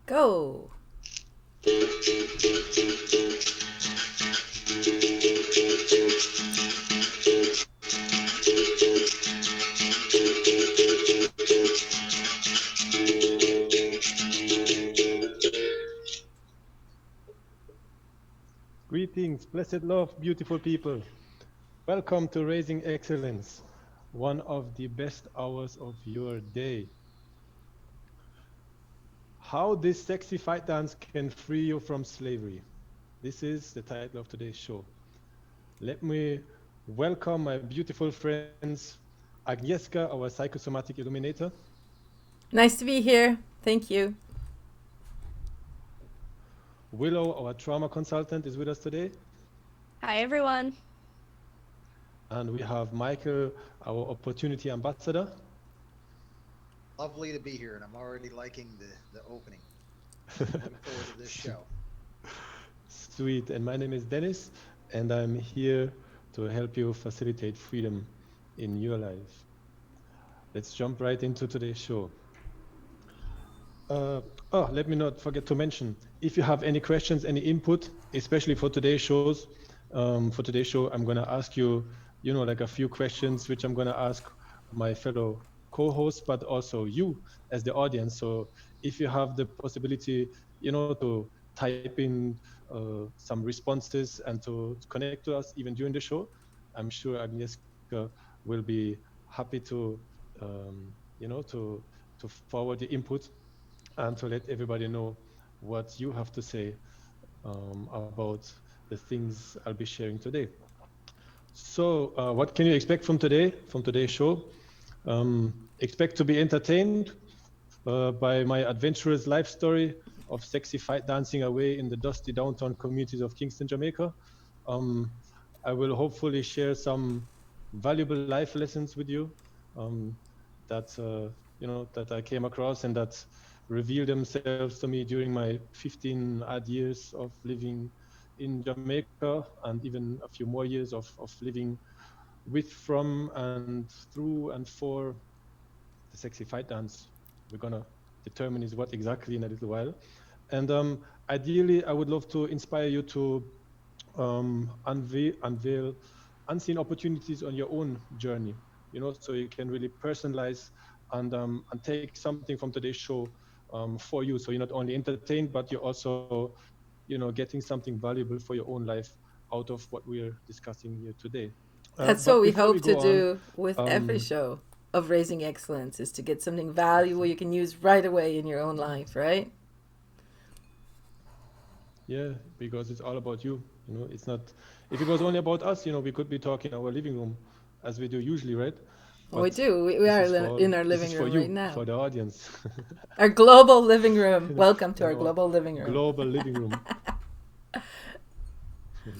Go. Greetings, blessed love, beautiful people. Welcome to Raising Excellence, one of the best hours of your day. How this sexy fight dance can free you from slavery. This is the title of today's show. Let me welcome my beautiful friends, Agnieszka, our psychosomatic illuminator, Nice to be here. Thank you. Willow, our trauma consultant, is with us today, Hi, everyone. and we have Michael, our opportunity ambassador. Lovely to be here, and I'm already liking the opening. Looking forward to this show. Sweet. And my name is Dennis, and I'm here to help you facilitate freedom in your life. Let's jump right into today's show. Let me not forget to mention, if you have any questions, any input, especially for today's show, I'm going to ask you, like a few questions, which I'm going to ask my fellow co-hosts, but also you as the audience. So if you have the possibility, to type in some responses and to connect to us even during the show, I'm sure Agnieszka will be happy to, to forward the input and to let everybody know what you have to say about the things I'll be sharing today. So what can you expect from today's show? Expect to be entertained by my adventurous life story of sexy fight dancing away in the dusty downtown communities of Kingston, Jamaica. I will hopefully share some valuable life lessons with you that that I came across and that revealed themselves to me during my 15 odd years of living in Jamaica, and even a few more years of living with, from, and through, and for the sexy fight dance. We're gonna determine is what exactly in a little while. And ideally, I would love to inspire you to unveil unseen opportunities on your own journey, so you can really personalize and take something from today's show for you. So you're not only entertained, but you're also, getting something valuable for your own life out of what we're discussing here today. That's But what we before we hope to go on, do with every show of Raising Excellence, is to get something valuable you can use right away in your own life, right? yeah, because it's all about you. It's not, if it was only about us, we could be talking in our living room as we do usually, right? Well, we But do. We this are is for in our this is living for room right you, now. for the audience. Our global living room. in Welcome to in our global living room. global living room.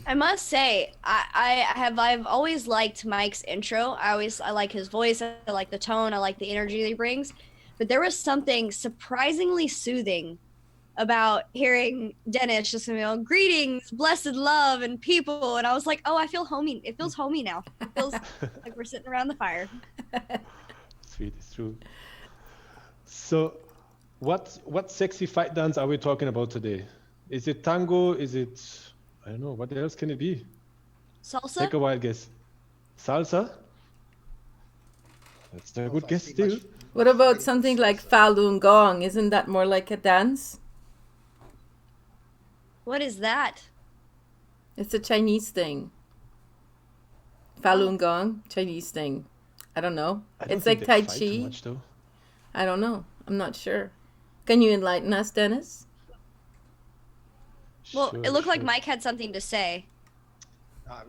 I must say, I've always liked Mike's intro. I like his voice, I like the tone, I like the energy that he brings. But there was something surprisingly soothing about hearing Dennis just greetings, blessed love, and people. And I was like, oh, I feel homey. It feels homey now. It feels like we're sitting around the fire. Sweet, it's true. So, what sexy fight dance are we talking about today? Is it tango? Is it, I don't know, what else can it be? Salsa? Take a wild guess. Salsa? That's a good guess still. What about something like Falun Gong? Isn't that more like a dance? What is that? It's a Chinese thing. Falun Gong, Chinese thing. I don't know. It's like Tai Fight too Chi. much, though. I don't know. I'm not sure. Can you enlighten us, Dennis? Well, Sure, it looked like sure. Mike had something to say. No, I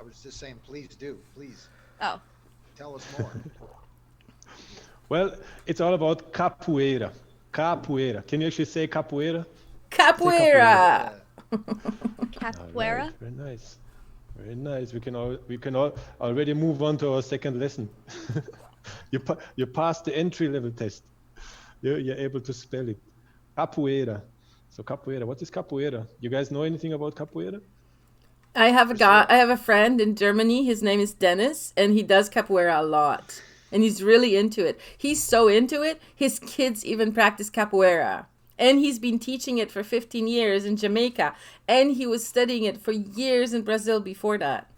was just saying, please do, please Oh, tell us more. Well, it's all about capoeira. Capoeira. Can you actually say capoeira? Capoeira. capoeira. Right, very nice. Very nice. We can all already move on to our second lesson. You passed the entry level test. You're able to spell it. Capoeira. So capoeira. What is capoeira? You guys know anything about capoeira? I have a friend in Germany. His name is Dennis, and he does capoeira a lot. And he's really into it. He's so into it, his kids even practice capoeira. And he's been teaching it for 15 years in Jamaica. And he was studying it for years in Brazil before that.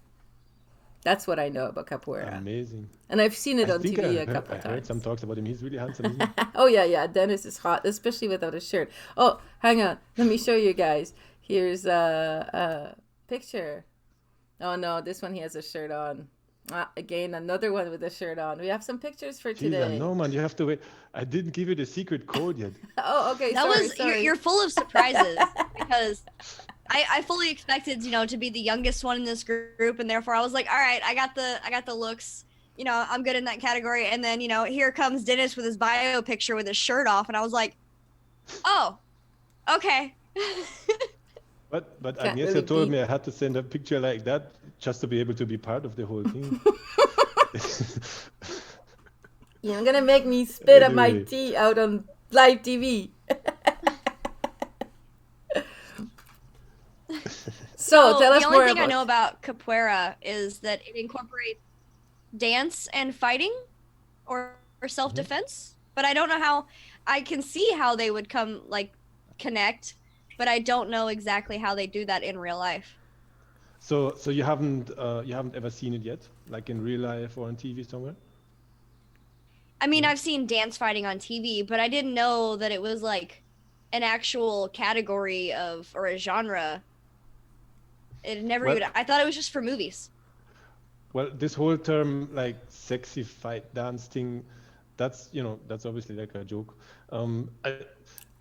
That's what I know about capoeira. Amazing. And I've seen it I on think TV I a couple I of heard times. some talks about him. He's really handsome, isn't he? Oh, yeah. Dennis is hot, especially without a shirt. Oh, hang on. Let me show you guys. Here's a picture. Oh, no, this one he has a shirt on. Again, another one with a shirt on. We have some pictures for Jeez, today. no, man, you have to wait. I didn't give you the secret code yet. Oh, okay. That Sorry. you're full of surprises because I fully expected, to be the youngest one in this group, and therefore I was like, all right, I got the looks, I'm good in that category. And then, here comes Dennis with his bio picture with his shirt off, and I was like, oh, okay. But Can't Agnieszka really told beat- me I had to send a picture like that just to be able to be part of the whole thing. You're gonna make me spit up my Anyway. tea out on live TV. So tell us the more only thing I about. know about capoeira is that it incorporates dance and fighting or self-defense, but I don't know how. I can see how they would connect, but I don't know exactly how they do that in real life. So you haven't ever seen it yet, like in real life or on TV somewhere? I mean, I've seen dance fighting on TV, but I didn't know that it was like an actual category or a genre. It never Well- even. I thought it was just for movies. Well, this whole term like sexy fight dance thing, that's obviously like a joke.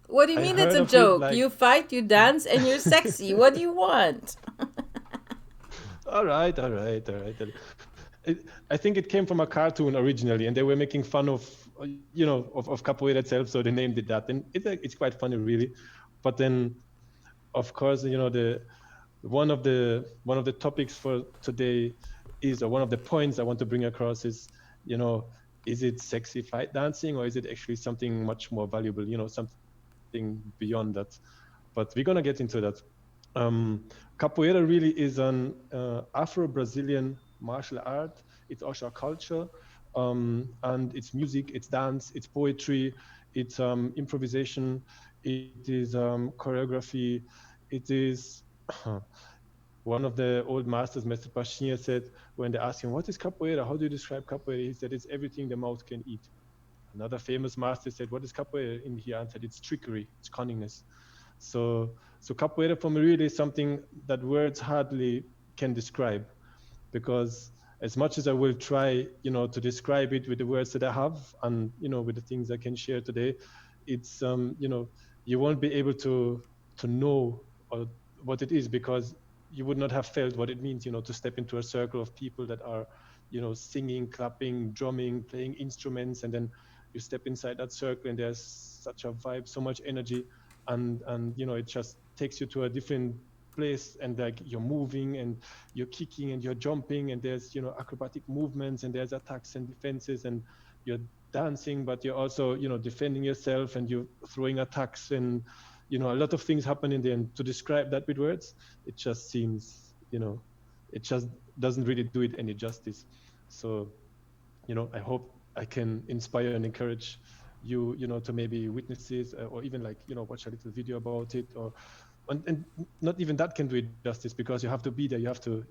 What do you I mean it's heard a of it, joke? like- You fight, you dance, and you're sexy. What do you want? All right. I think it came from a cartoon originally, and they were making fun of capoeira itself, so they named it that, and it's quite funny, really. But then, of course, the one of the topics for today is, or one of the points I want to bring across is, is it sexy fight dancing, or is it actually something much more valuable? Something beyond that. But we're gonna get into that. Capoeira really is an Afro-Brazilian martial art. It's also a culture, and it's music, it's dance, it's poetry, it's improvisation, it is choreography, it is one of the old masters, Mr. Pachinha, said when they asked him, what is capoeira? How do you describe capoeira? He said, it's everything the mouth can eat. Another famous master said, what is capoeira? And he answered, it's trickery, it's cunningness. So capoeira for me really is something that words hardly can describe, because as much as I will try, to describe it with the words that I have and, with the things I can share today, it's, you won't be able to know what it is, because you would not have felt what it means, to step into a circle of people that are, singing, clapping, drumming, playing instruments, and then you step inside that circle and there's such a vibe, so much energy, and it just takes you to a different place, and like you're moving and you're kicking and you're jumping, and there's acrobatic movements, and there's attacks and defenses, and you're dancing, but you're also defending yourself, and you're throwing attacks, and a lot of things happen in there. And to describe that with words, it just seems it just doesn't really do it any justice. So I hope I can inspire and encourage you to maybe witness it, or even watch a little video about it, and not even that can do it justice, because you have to be there, you have to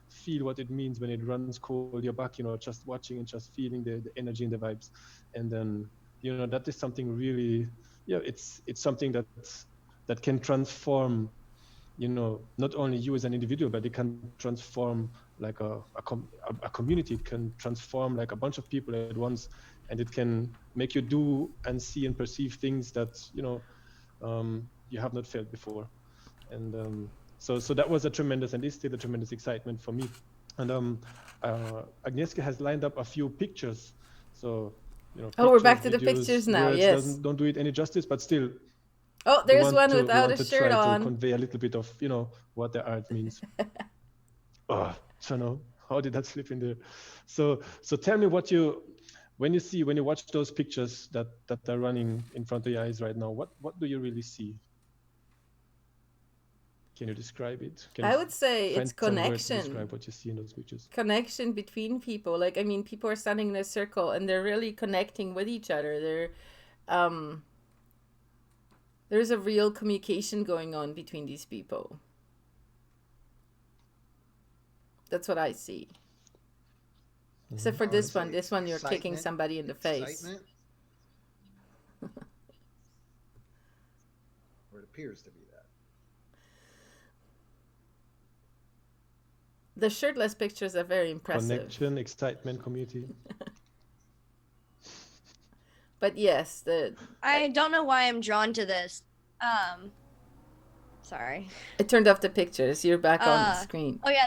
feel what it means when it runs cold your back, just watching and just feeling the energy and the vibes. And then that is something really, it's something that can transform not only you as an individual, but it can transform like a community. It can transform like a bunch of people at once, and it can make you do and see and perceive things that you have not felt before. And so that was a tremendous, and is still a tremendous excitement for me. And Agnieszka has lined up a few pictures. So Oh, we're back pictures, to the videos, pictures now. words Yes. don't do it any justice, but still Oh, we there's want one to- we without want a to shirt try to on. convey a little bit of what the art means. Oh, Chano, how did that slip in there? So tell me when you watch those pictures that are running in front of your eyes right now, what do you really see? Can you describe it? Can I you would say find it's some words to connection. describe what you see in those pictures? Connection between people. Like, I mean, people are standing in a circle and they're really connecting with each other. They're There's a real communication going on between these people. That's what I see. Except for I would this one. say This one, you're kicking excitement, somebody in the face. excitement. Or it appears to be that. The shirtless pictures are very impressive. Connection, excitement, community. But yes, I don't know why I'm drawn to this. Sorry. I turned off the pictures. You're back on the screen. Oh yeah,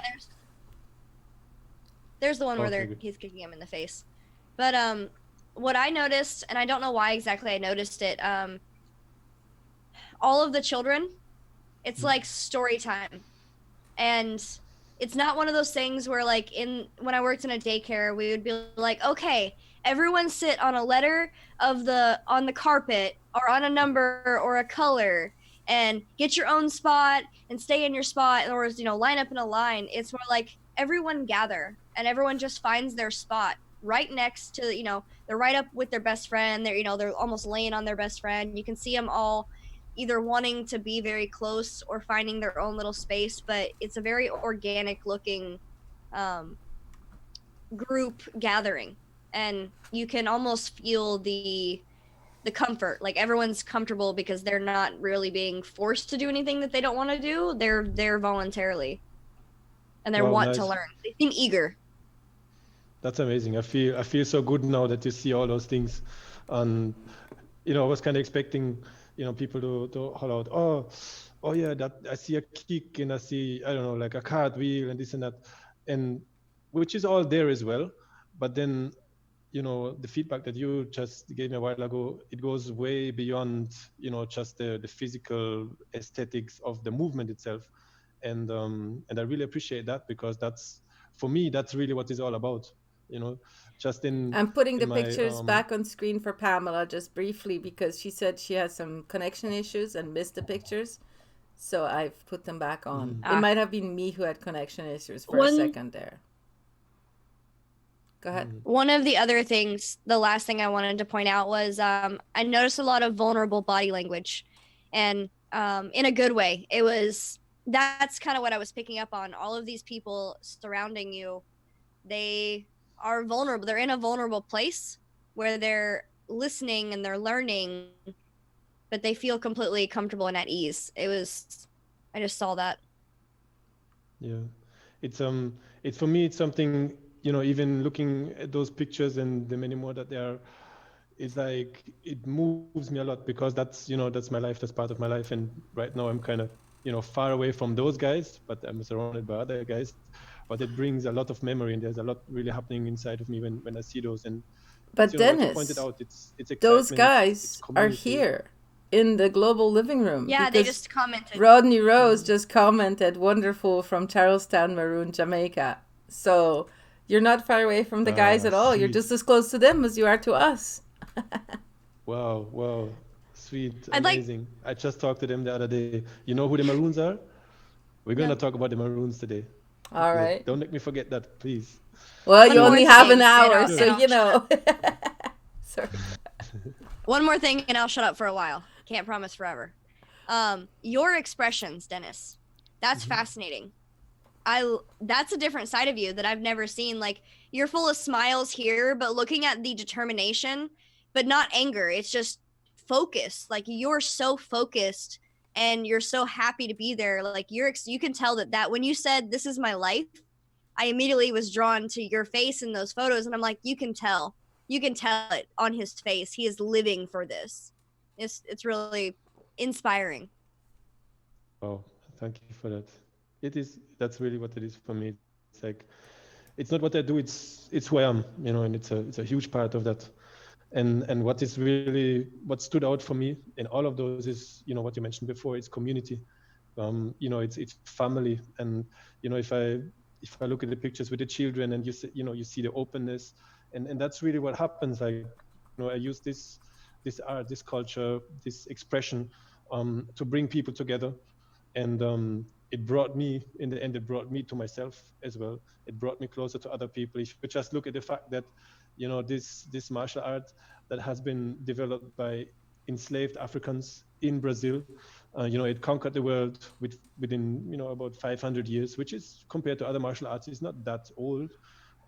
there's the one where Okay, good. he's kicking him in the face. But what I noticed, and I don't know why exactly I noticed it, all of the children, it's like story time. And it's not one of those things where like when I worked in a daycare, we would be like, okay, everyone sit on a letter on the carpet or on a number or a color and get your own spot and stay in your spot, or line up in a line. It's more like everyone gather and everyone just finds their spot right next to, they're right up with their best friend. They're almost laying on their best friend. You can see them all either wanting to be very close or finding their own little space, but it's a very organic looking group gathering, and you can almost feel the comfort. Like everyone's comfortable because they're not really being forced to do anything that they don't want to do. They're there voluntarily, and they want to Nice. learn. They seem eager. That's amazing. I feel so good now that you see all those things. And I was kind of expecting people to holler out, oh yeah, that I see a kick and I see, I don't know, like a cartwheel and this and that, and which is all there as well. But then the feedback that you just gave me a while ago, it goes way beyond just the physical aesthetics of the movement itself. And I really appreciate that, because that's, for me, that's really what it's all about. Just in I'm putting the in my, pictures back on screen for Pamela just briefly because she said she has some connection issues and missed the pictures. So I've put them back on. It might have been me who had connection issues for a second there. Go ahead. One of the other things, the last thing I wanted to point out was I noticed a lot of vulnerable body language, and in a good way. That's kind of what I was picking up on. All of these people surrounding you, they are vulnerable. They're in a vulnerable place where they're listening and they're learning, but they feel completely comfortable and at ease. I just saw that. Yeah, it's for me, it's something, even looking at those pictures and the many more that there are, it's like, it moves me a lot, because that's my life, that's part of my life. And right now I'm kind of, far away from those guys, but I'm surrounded by other guys. But it brings a lot of memory, and there's a lot really happening inside of me when I see those. And but like you Dennis, pointed out, it's those excitement, guys it's are community. here in the global living room. Yeah, they because just commented. Rodney Rose just commented, "Wonderful from Charlestown, Maroon, Jamaica." So you're not far away from the guys at all. You're Sweet. just as close to them as you are to us. Wow, sweet, I'd like- amazing. I just talked to them the other day. You know who the Maroons are? We're gonna No. talk about the Maroons today. All right. Don't make me forget that, please. Well, One you more only have an thing, hour, and so I'll you know. Sorry. One more thing, and I'll shut up for a while. Can't promise forever. Your expressions, Dennis, that's fascinating. That's a different side of you that I've never seen. Like, you're full of smiles here, but looking at the determination, but not anger. It's just focus. Like, you're so focused and you're so happy to be there. Like, you can tell that when you said, "This is my life," I immediately was drawn to your face in those photos, and I'm like, you can tell it on his face. He is living for this. It's really inspiring. Oh, thank you for that. That's really what it is for me. It's like, it's not what I do, it's who I am, and it's a huge part of that. And what stood out for me in all of those is, what you mentioned before, it's community. It's family. And, if I look at the pictures with the children, and you see the openness, and that's really what happens. Like, I use this art, this culture, this expression, to bring people together. And it brought me, in the end, it brought me to myself as well. It brought me closer to other people. If you just look at the fact that, this martial art that has been developed by enslaved Africans in Brazil. It conquered the world within about 500 years, which is, compared to other martial arts, is not that old.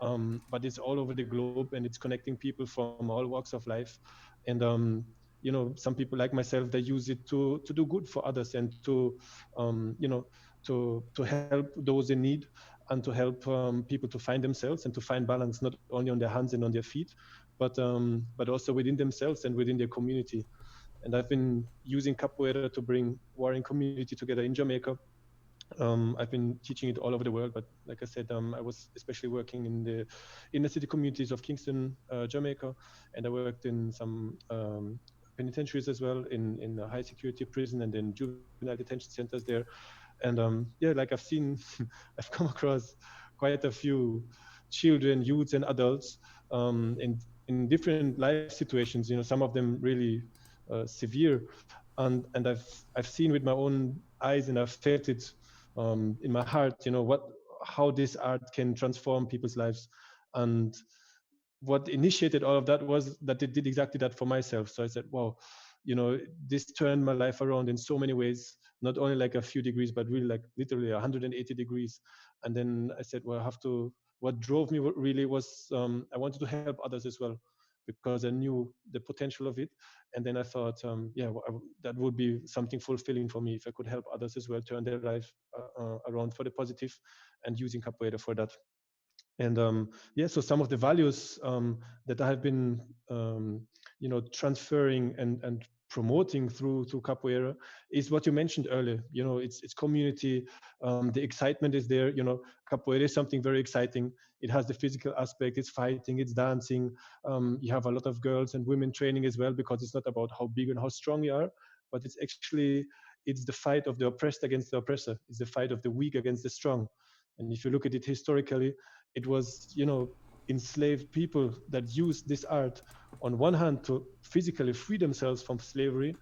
But it's all over the globe, and it's connecting people from all walks of life. And some people like myself, they use it to do good for others, and to help those in need, and to help people to find themselves and to find balance, not only on their hands and on their feet, but also within themselves and within their community. And I've been using capoeira to bring warring community together in Jamaica. I've been teaching it all over the world, but like I said, I was especially working in the inner city communities of Kingston, Jamaica, and I worked in some penitentiaries as well, in a high security prison and in juvenile detention centers there. And like I've seen, I've come across quite a few children, youths, and adults in different life situations. Some of them really severe, and I've seen with my own eyes, and I've felt it in my heart. How this art can transform people's lives. And what initiated all of that was that it did exactly that for myself. So I said, wow, this turned my life around in so many ways, not only like a few degrees, but really like literally 180 degrees. And then I said, well, what drove me really was, I wanted to help others as well, because I knew the potential of it. And then I thought, that would be something fulfilling for me if I could help others as well, turn their life around for the positive, and using capoeira for that. And so some of the values that I have been, transferring and promoting through capoeira is what you mentioned earlier. It's community. The excitement is there. Capoeira is something very exciting. It has the physical aspect. It's fighting. It's dancing. You have a lot of girls and women training as well, because it's not about how big and how strong you are, but it's the fight of the oppressed against the oppressor. It's the fight of the weak against the strong. And if you look at it historically, it was, enslaved people that used this art on one hand to physically free themselves from slavery,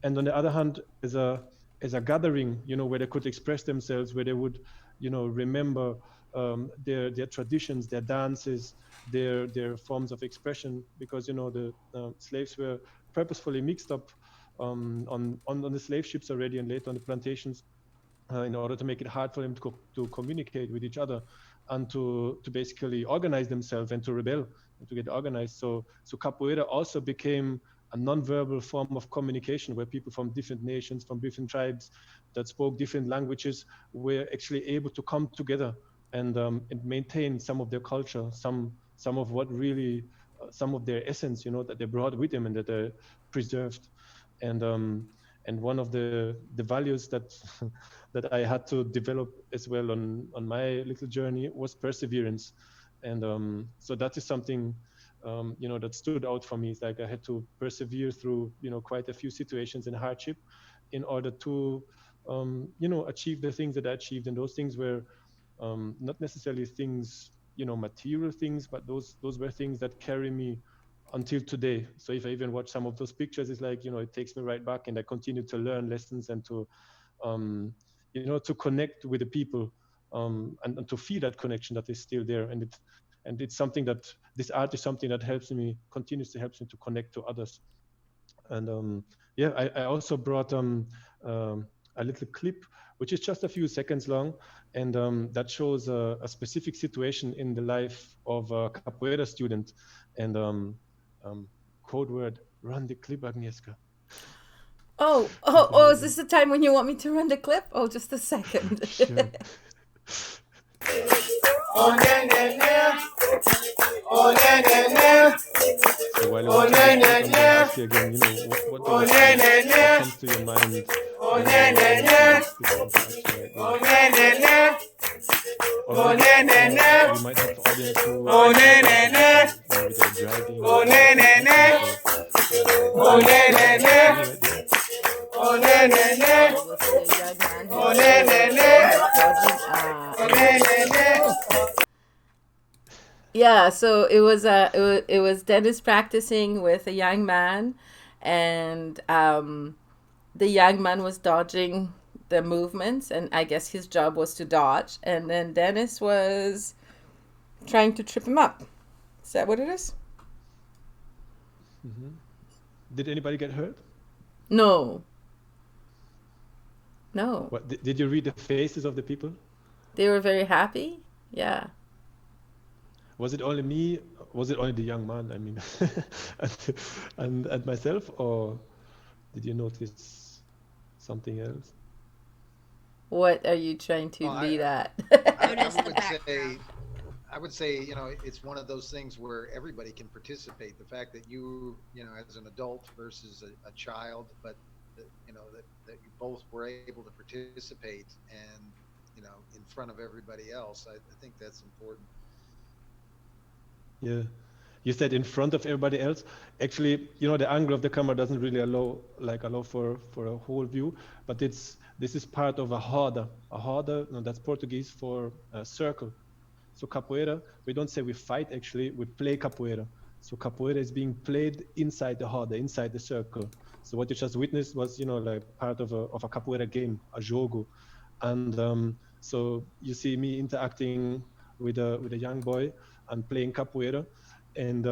and on the other hand as a gathering, where they could express themselves, where they would, remember their traditions, their dances, their forms of expression, because the slaves were purposefully mixed up on the slave ships already, and later on the plantations, in order to make it hard for them to communicate with each other, and to basically organize themselves and to rebel and to get organized. So capoeira also became a non-verbal form of communication, where people from different nations, from different tribes that spoke different languages, were actually able to come together and maintain some of their culture, some of what really, some of their essence, that they brought with them and that they preserved. And one of the values that that I had to develop as well on my little journey was perseverance. And so that is something that stood out for me. It's like I had to persevere through quite a few situations and hardship in order to achieve the things that I achieved. And those things were not necessarily things, material things, but those were things that carry me until today. So if I even watch some of those pictures, it's like, it takes me right back, and I continue to learn lessons and to to connect with the people, and to feel that connection that is still there. And it's something that this art is something that continuously helps me to connect to others. And I also brought a little clip, which is just a few seconds long, and that shows a specific situation in the life of a capoeira student. And code word, run the clip, Agnieszka. Oh, is this the time when you want me to run the clip? Oh, just a second. Sure. Oh, na, na, na. Oh, na, na, na. So while Oh, I'm na, watching na, this clip, I'm gonna na. ask you again, what Oh, do you na, think? na, What na. comes to your mind? Oh, na, na, na. Oh, na, na, na. Oh, na, na, na. We might have audience who Oh, na, na, na. maybe they're driving. Oh, na, na, na. Oh, na, na, na. Right there. Oh, na, na, na. Oh, na, na, na. Oh, na, na, na. Yeah, so it was Dennis practicing with a young man, and the young man was dodging the movements, and I guess his job was to dodge, and then Dennis was trying to trip him up. Is that what it is? Did anybody get hurt? No. No. What did you read the faces of the people? They were very happy. Yeah. Was it only me? Was it only the young man? I mean, and myself, or did you notice something else? What are you trying to Well, lead at? I Notice the would say, background. I would say, it's one of those things where everybody can participate. The fact that as an adult versus a child, but that you both were able to participate and, in front of everybody else, I think that's important. Yeah. You said in front of everybody else. Actually, the angle of the camera doesn't really allow for a whole view, but this is part of a roda. A roda, no, that's Portuguese for a circle. So capoeira, we don't say we fight, actually, we play capoeira. So capoeira is being played inside the roda, inside the circle. So what you just witnessed was, like part of a capoeira game, a jogo. And so you see me interacting with a young boy and playing capoeira. And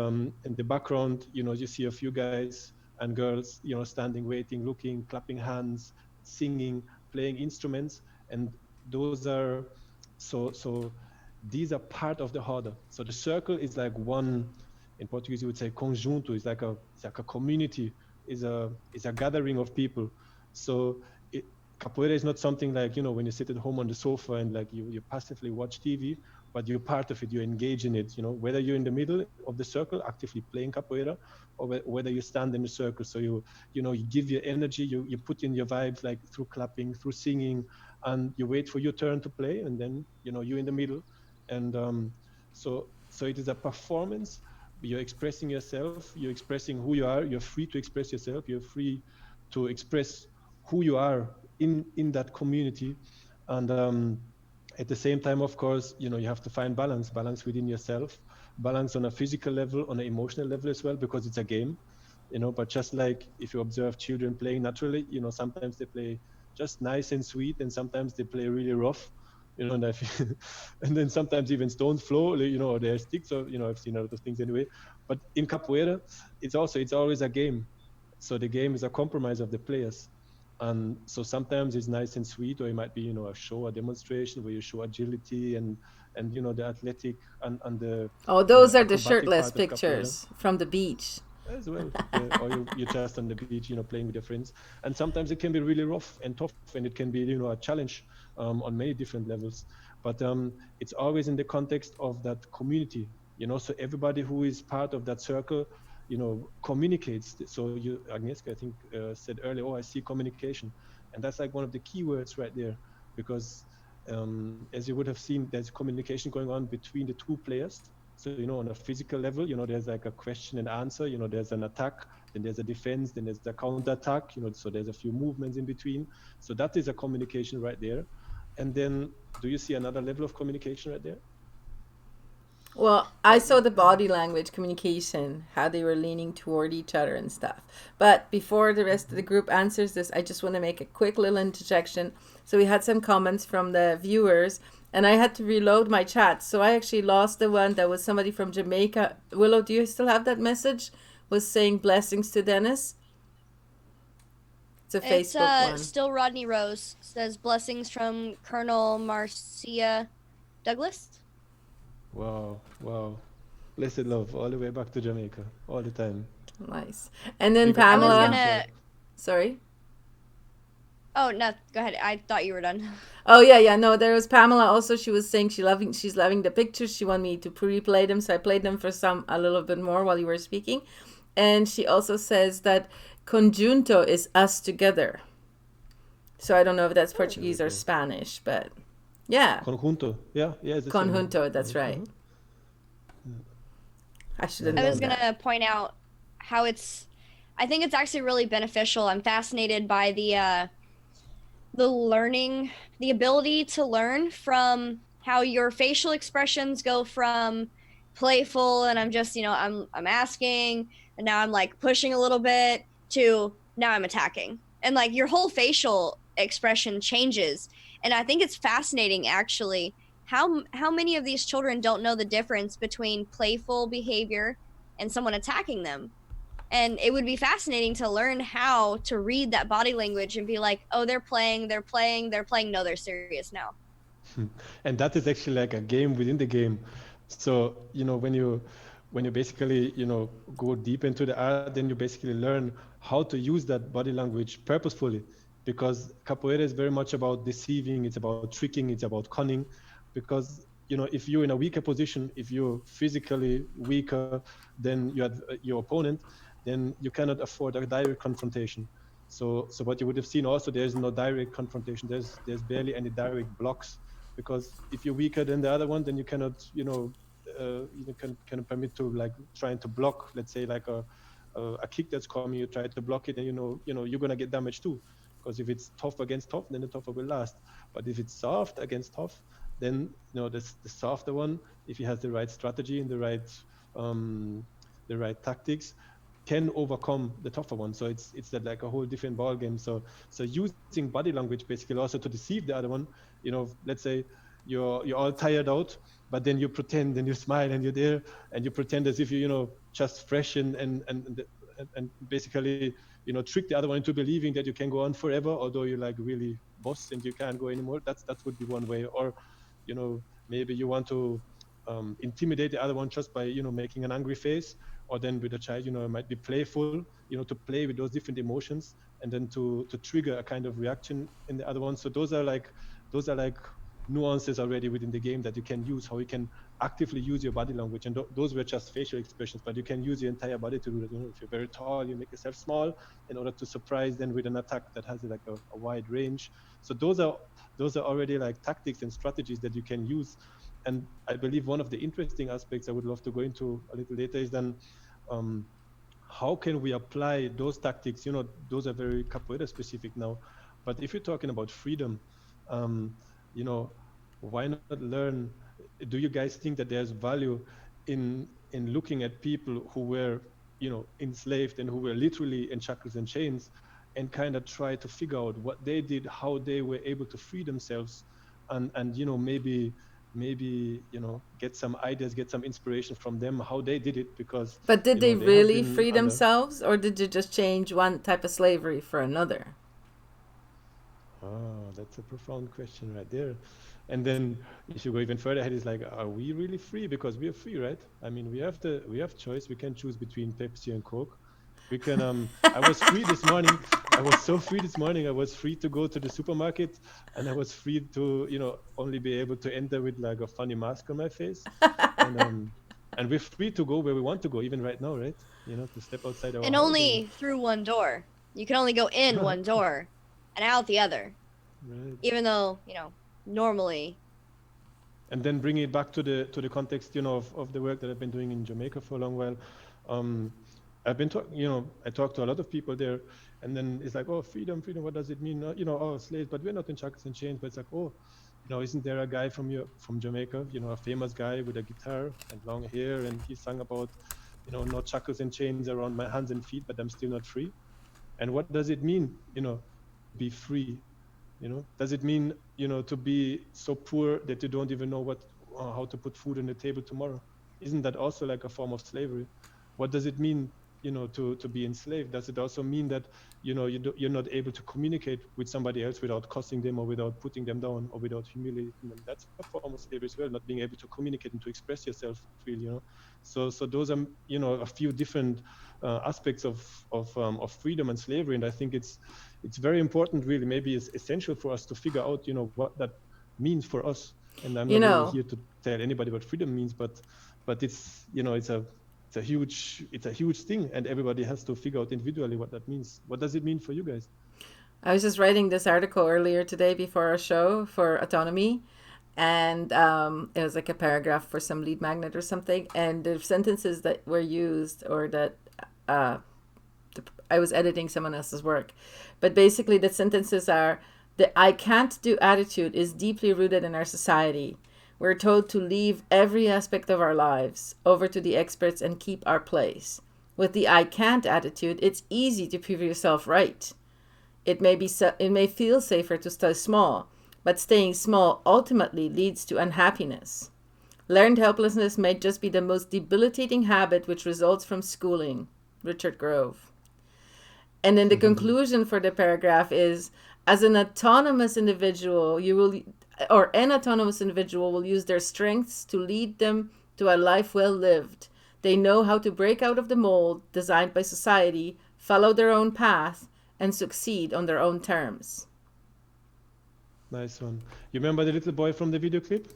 in the background, you see a few guys and girls, standing, waiting, looking, clapping hands, singing, playing instruments. And those are, so these are part of the roda. So the circle is like one, in Portuguese you would say conjunto, it's like a community, is a gathering of people. So capoeira is not something like, when you sit at home on the sofa and like you passively watch TV, but you're part of it, you engage in it, whether you're in the middle of the circle actively playing capoeira, or whether you stand in the circle. So you give your energy, you put in your vibes, like through clapping, through singing, and you wait for your turn to play, and then you're in the middle. And so it is a performance. You're expressing yourself, you're expressing who you are, you're free to express yourself, you're free to express who you are in that community. And at the same time, of course, you have to find balance within yourself, balance on a physical level, on an emotional level as well, because it's a game, but just like if you observe children playing naturally, sometimes they play just nice and sweet, and sometimes they play really rough, and and then sometimes even stones flow, or they're sticks, or I've seen a lot of things anyway. But in capoeira, it's always a game. So the game is a compromise of the players. And so sometimes it's nice and sweet, or it might be, a show, a demonstration where you show agility and the athletic and the Oh, those are the acrobatic shirtless part of capoeira pictures from the beach. as well. Yeah, or you're just on the beach, playing with your friends. And sometimes it can be really rough and tough, and it can be, a challenge on many different levels. But it's always in the context of that community, so everybody who is part of that circle, communicates. So Agnieszka, I think, said earlier, oh, I see communication. And that's like one of the key words right there, because as you would have seen, there's communication going on between the two players. So, on a physical level, there's like a question and answer, there's an attack, then there's a defense, then there's a counter attack, so there's a few movements in between. So that is a communication right there. And then do you see another level of communication right there? Well, I saw the body language communication, how they were leaning toward each other and stuff. But before the rest of the group answers this, I just want to make a quick little interjection. So we had some comments from the viewers, and I had to reload my chat. So I actually lost the one that was somebody from Jamaica. Willow, do you still have that message? Was saying blessings to Dennis? It's a Facebook one. Still Rodney Rose. Says blessings from Colonel Marcia Douglas. Wow. Blessed love all the way back to Jamaica, all the time. Nice. And then Big Pamela. I was gonna... Sorry? Oh, no, go ahead. I thought you were done. Oh, yeah. No, there was Pamela also. She was saying she's loving the pictures. She wanted me to replay them. So I played them for a little bit more while you were speaking. And she also says that conjunto is us together. So I don't know if that's Portuguese or Spanish, but yeah. Conjunto. Yeah. It's the Conjunto, same. that's right. I should have I known was going to point out how I think it's actually really beneficial. I'm fascinated by the learning, the ability to learn from how your facial expressions go from playful and I'm just, I'm asking, and now I'm like pushing a little bit, to now I'm attacking. And like your whole facial expression changes. And I think it's fascinating actually how many of these children don't know the difference between playful behavior and someone attacking them. And it would be fascinating to learn how to read that body language and be like, oh, they're playing. No, they're serious now. And that is actually like a game within the game. So, when you basically, go deep into the art, then you basically learn how to use that body language purposefully, because capoeira is very much about deceiving, it's about tricking, it's about cunning. Because, if you're in a weaker position, if you're physically weaker than your opponent, then you cannot afford a direct confrontation. So what you would have seen also, there's no direct confrontation. There's barely any direct blocks, because if you're weaker than the other one, then you cannot, can permit to like trying to block, let's say like a kick that's coming, you try to block it, and you're gonna get damaged too. Because if it's tough against tough, then the tougher will last. But if it's soft against tough, then the softer one, if he has the right strategy and the right tactics, can overcome the tougher one. So it's that like a whole different ball game. So using body language basically also to deceive the other one. Let's say you're all tired out, but then you pretend and you smile and you're there and you pretend as if you just fresh and basically trick the other one into believing that you can go on forever, although you're like really boss and you can't go anymore. That would be one way. Or maybe you want to intimidate the other one just by making an angry face. Or then with a child, it might be playful, to play with those different emotions and then to trigger a kind of reaction in the other one. So those are like nuances already within the game that you can use, how you can actively use your body language. And those were just facial expressions, but you can use your entire body to do that. If you're very tall, you make yourself small in order to surprise them with an attack that has like a wide range. So those are already like tactics and strategies that you can use. And I believe one of the interesting aspects I would love to go into a little later is then how can we apply those tactics? Those are very capoeira specific now. But if you're talking about freedom, why not learn? Do you guys think that there's value in looking at people who were, enslaved and who were literally in shackles and chains, and kind of try to figure out what they did, how they were able to free themselves, and maybe get some ideas, get some inspiration from them, how they did it? Because But did they they have really been free under- themselves, or did you just change one type of slavery for another? Oh, that's a profound question right there. And then if you go even further ahead, it's like, are we really free? Because we are free, right? I mean, we have choice. We can choose between Pepsi and Coke. We can I was free this morning. I was so free this morning. I was free to go to the supermarket, and I was free to only be able to enter with like a funny mask on my face. And we're free to go where we want to go, even right now, right? To step outside our And house only through one door. You can only go in one door and out the other. Right. Even though, normally. And then bringing it back to the context, of the work that I've been doing in Jamaica for a long while. I've been I talked to a lot of people there, and then it's like, oh, freedom, what does it mean? Oh, slaves, but we're not in shackles and chains. But it's like, oh, isn't there a guy from Jamaica, a famous guy with a guitar and long hair, and he sang about, not shackles and chains around my hands and feet, but I'm still not free. And what does it mean, be free? Does it mean, to be so poor that you don't even know how to put food on the table tomorrow? Isn't that also like a form of slavery? What does it mean, to be enslaved? Does it also mean that, you're not able to communicate with somebody else without cussing them or without putting them down or without humiliating them? That's a form of slavery as well, not being able to communicate and to express yourself freely, So those are, a few different aspects of freedom and slavery. And I think it's very important, really, maybe it's essential for us to figure out, what that means for us. And I'm not really here to tell anybody what freedom means, but it's, it's a huge thing, and everybody has to figure out individually what that means. What does it mean for you guys? I was just writing this article earlier today before our show for Autonomy, and it was like a paragraph for some lead magnet or something, and the sentences that were used, or that I was editing someone else's work, but basically the sentences are: the I can't do attitude is deeply rooted in our society. We're told to leave every aspect of our lives over to the experts and keep our place. With the I can't attitude, it's easy to prove yourself right. It may feel safer to stay small, but staying small ultimately leads to unhappiness. Learned helplessness may just be the most debilitating habit which results from schooling. Richard Grove. And then the conclusion for the paragraph is, as an autonomous individual, an autonomous individual will use their strengths to lead them to a life well lived. They know how to break out of the mold designed by society, follow their own path, and succeed on their own terms. Nice one. You remember the little boy from the video clip?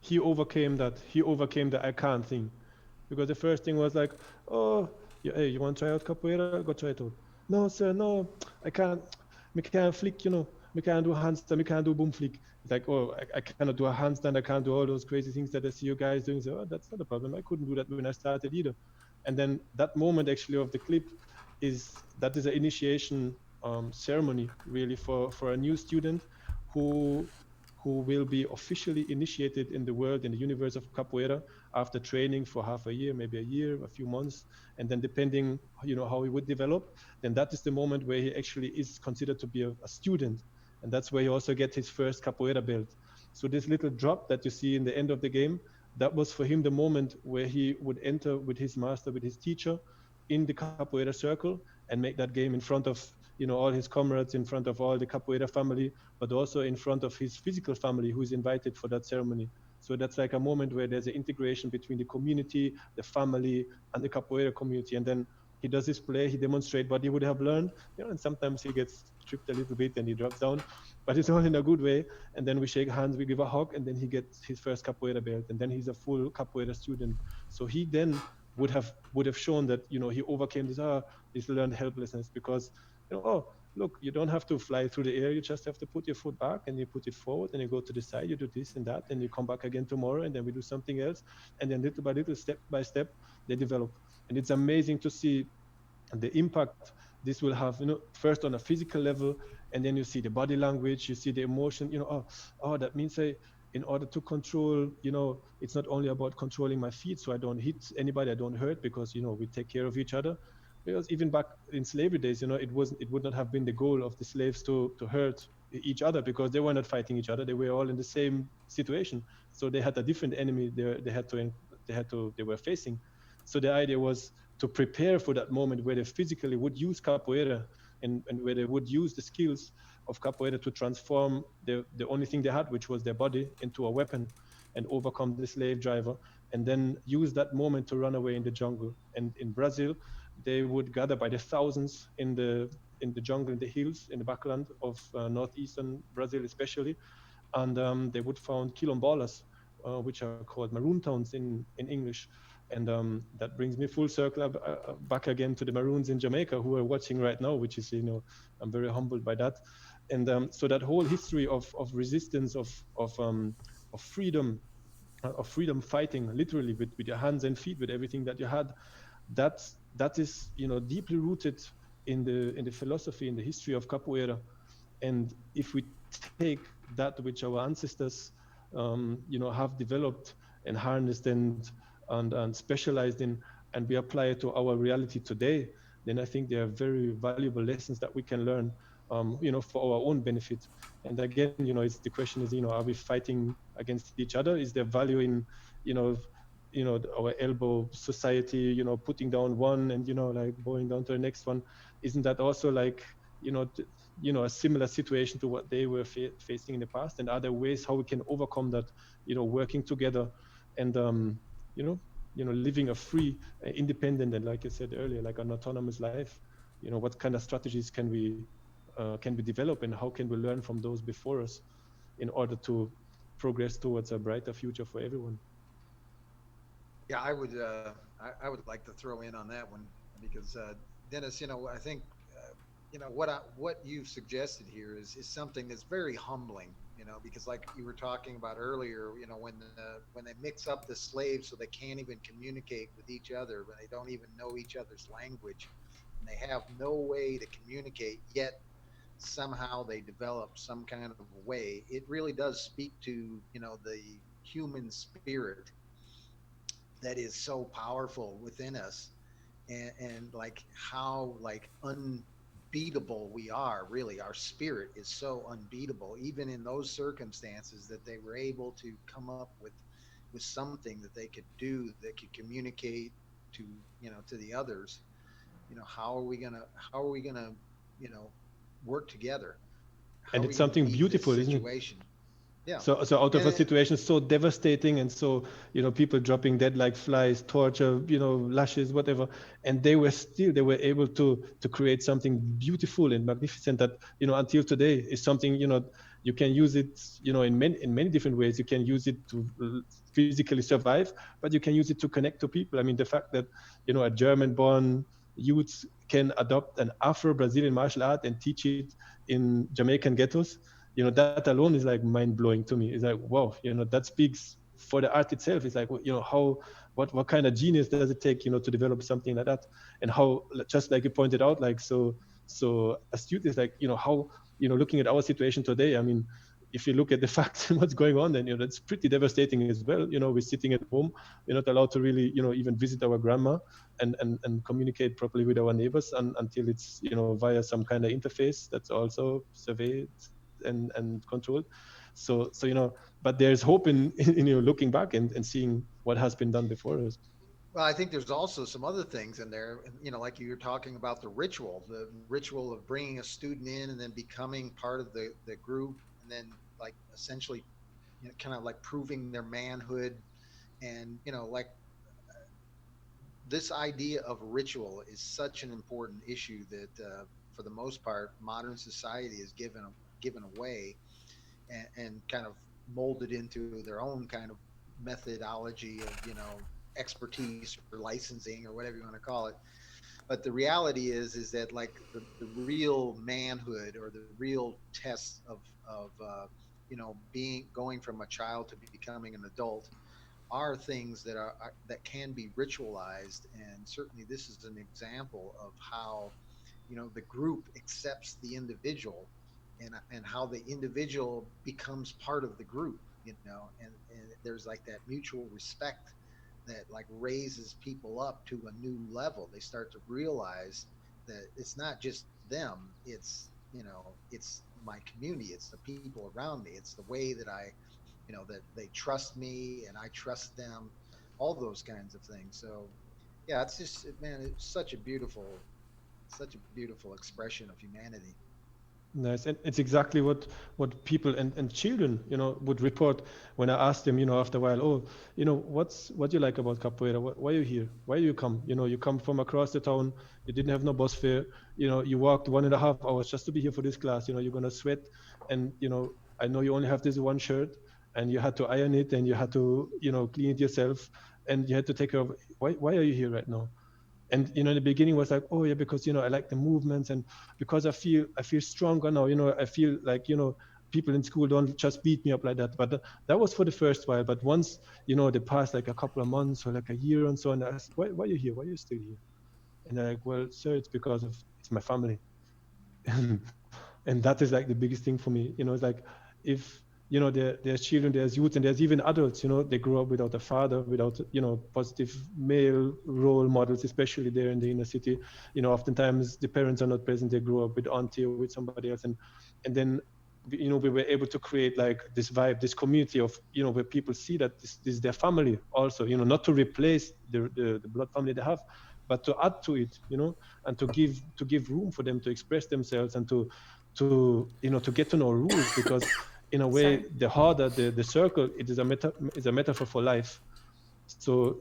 He overcame that. He overcame the I can't thing. Because the first thing was like, oh, hey, you want to try out capoeira? Go try it out. No, sir, no, I can't. Me can't flick, me can't do handstand, me can't do boom flick. It's like, oh, I cannot do a handstand, I can't do all those crazy things that I see you guys doing. So, oh, that's not a problem. I couldn't do that when I started either. And then that moment actually of the clip is an initiation ceremony really for a new student who will be officially initiated in the world, in the universe of capoeira after training for half a year, maybe a year, a few months. And then depending, how he would develop, then that is the moment where he actually is considered to be a student. And that's where he also gets his first capoeira belt. So this little drop that you see in the end of the game, that was for him the moment where he would enter with his master, with his teacher in the capoeira circle and make that game in front of, all his comrades, in front of all the capoeira family, but also in front of his physical family who is invited for that ceremony. So that's like a moment where there's an integration between the community, the family, and the capoeira community. And then he does his play, he demonstrates what he would have learned, and sometimes he gets tripped a little bit and he drops down, but it's all in a good way. And then we shake hands, we give a hug, and then he gets his first capoeira belt, and then he's a full capoeira student. So he then would have shown that, he overcame this learned helplessness, because, oh, look, you don't have to fly through the air. You just have to put your foot back and you put it forward and you go to the side, you do this and that, and you come back again tomorrow, and then we do something else. And then little by little, step by step, they develop. And it's amazing to see the impact this will have, first on a physical level, and then you see the body language, you see the emotion, that means in order to control, it's not only about controlling my feet so I don't hit anybody, I don't hurt, because, we take care of each other. Because even back in slavery days, it would not have been the goal of the slaves to hurt each other, because they were not fighting each other. They were all in the same situation. So they had a different enemy they were facing. So the idea was to prepare for that moment where they physically would use capoeira and where they would use the skills of capoeira to transform the only thing they had, which was their body, into a weapon and overcome the slave driver, and then use that moment to run away in the jungle. And in Brazil, they would gather by the thousands in the jungle, in the hills, in the backland of northeastern Brazil especially, and they would found quilombolas, which are called maroon towns in English. And that brings me full circle back again to the Maroons in Jamaica, who are watching right now, which is, I'm very humbled by that. And so that whole history of resistance, of freedom, fighting literally with your hands and feet, with everything that you had, that is, deeply rooted in the philosophy, in the history of capoeira. And if we take that which our ancestors, have developed and harnessed and specialized in, and we apply it to our reality today, then I think there are very valuable lessons that we can learn, for our own benefit. And again, it's the question is, are we fighting against each other? Is there value in, our elbow society, putting down one and, like going down to the next one? Isn't that also like, a similar situation to what they were facing in the past? And are there ways how we can overcome that, working together and, living a free, independent, and like I said earlier, like an autonomous life? What kind of strategies can we develop, and how can we learn from those before us in order to progress towards a brighter future for everyone? Yeah, I would like to throw in on that one, because Dennis, I think what you've suggested here is something that's very humbling, because like you were talking about earlier, when they mix up the slaves so they can't even communicate with each other, when they don't even know each other's language, and they have no way to communicate, yet somehow they develop some kind of way. It really does speak to, the human spirit that is so powerful within us, and like how like unbeatable we are. Really, our spirit is so unbeatable, even in those circumstances, that they were able to come up with something that they could do that could communicate to to the others. how are we gonna, you know, work together? How And are we it's gonna something beat this beautiful, isn't it? situation? Yeah. So out of And a it, situation so devastating and so, people dropping dead like flies, torture, lashes, whatever, and they were able to create something beautiful and magnificent that, until today is something, you can use it, in many different ways. You can use it to physically survive, but you can use it to connect to people. I mean, the fact that, a German-born youth can adopt an Afro-Brazilian martial art and teach it in Jamaican ghettos, that alone is like mind blowing to me. It's like, wow, that speaks for the art itself. It's like, how, what kind of genius does it take, to develop something like that? And how, just like you pointed out, like, so astute is like, how, looking at our situation today, I mean, if you look at the facts and what's going on, then, that's pretty devastating as well. We're sitting at home, we're not allowed to really, even visit our grandma and communicate properly with our neighbors until it's, via some kind of interface that's also surveyed and controlled. So but there's hope in looking back and seeing what has been done before us. well, I think there's also some other things in there, like you were talking about the ritual of bringing a student in and then becoming part of the group, and then like essentially, kind of like proving their manhood, and like this idea of ritual is such an important issue that, for the most part, modern society is given away, and kind of molded into their own kind of methodology of, expertise or licensing or whatever you want to call it. But the reality is that like the real manhood or the real test of being going from a child to becoming an adult are things that can be ritualized. And certainly this is an example of how, the group accepts the individual, and how the individual becomes part of the group, and there's like that mutual respect that like raises people up to a new level. They start to realize that it's not just them, it's my community, it's the people around me, it's the way that that they trust me and I trust them, all those kinds of things. So yeah, it's just, man, it's such a beautiful expression of humanity. Nice. And it's exactly what people and children, would report when I asked them, after a while, oh, what you like about capoeira? Why are you here? Why do you come? You come from across the town, you didn't have no bus fare, you walked 1.5 hours just to be here for this class, you're gonna sweat, and I know you only have this one shirt, and you had to iron it, and you had to, clean it yourself, and you had to take care of. Why are you here right now? And in the beginning was like, oh yeah, because I like the movements, and because I feel stronger now, I feel like, people in school don't just beat me up like that. But that was for the first while. But once, they passed like a couple of months or like a year and so on, I asked, why are you here? Why are you still here? And they're like, well, sir, it's because of it's my family. And that is like the biggest thing for me. It's like, if there's children, there's youth, and there's even adults, they grow up without a father, without positive male role models, especially there in the inner city. Oftentimes the parents are not present, they grow up with auntie or with somebody else, and then we were able to create like this vibe, this community of, where people see that this is their family also, not to replace the blood family they have, but to add to it, and to give room for them to express themselves, and to get to know rules. Because in a way, Sorry. the harder the circle, it is a metaphor for life. So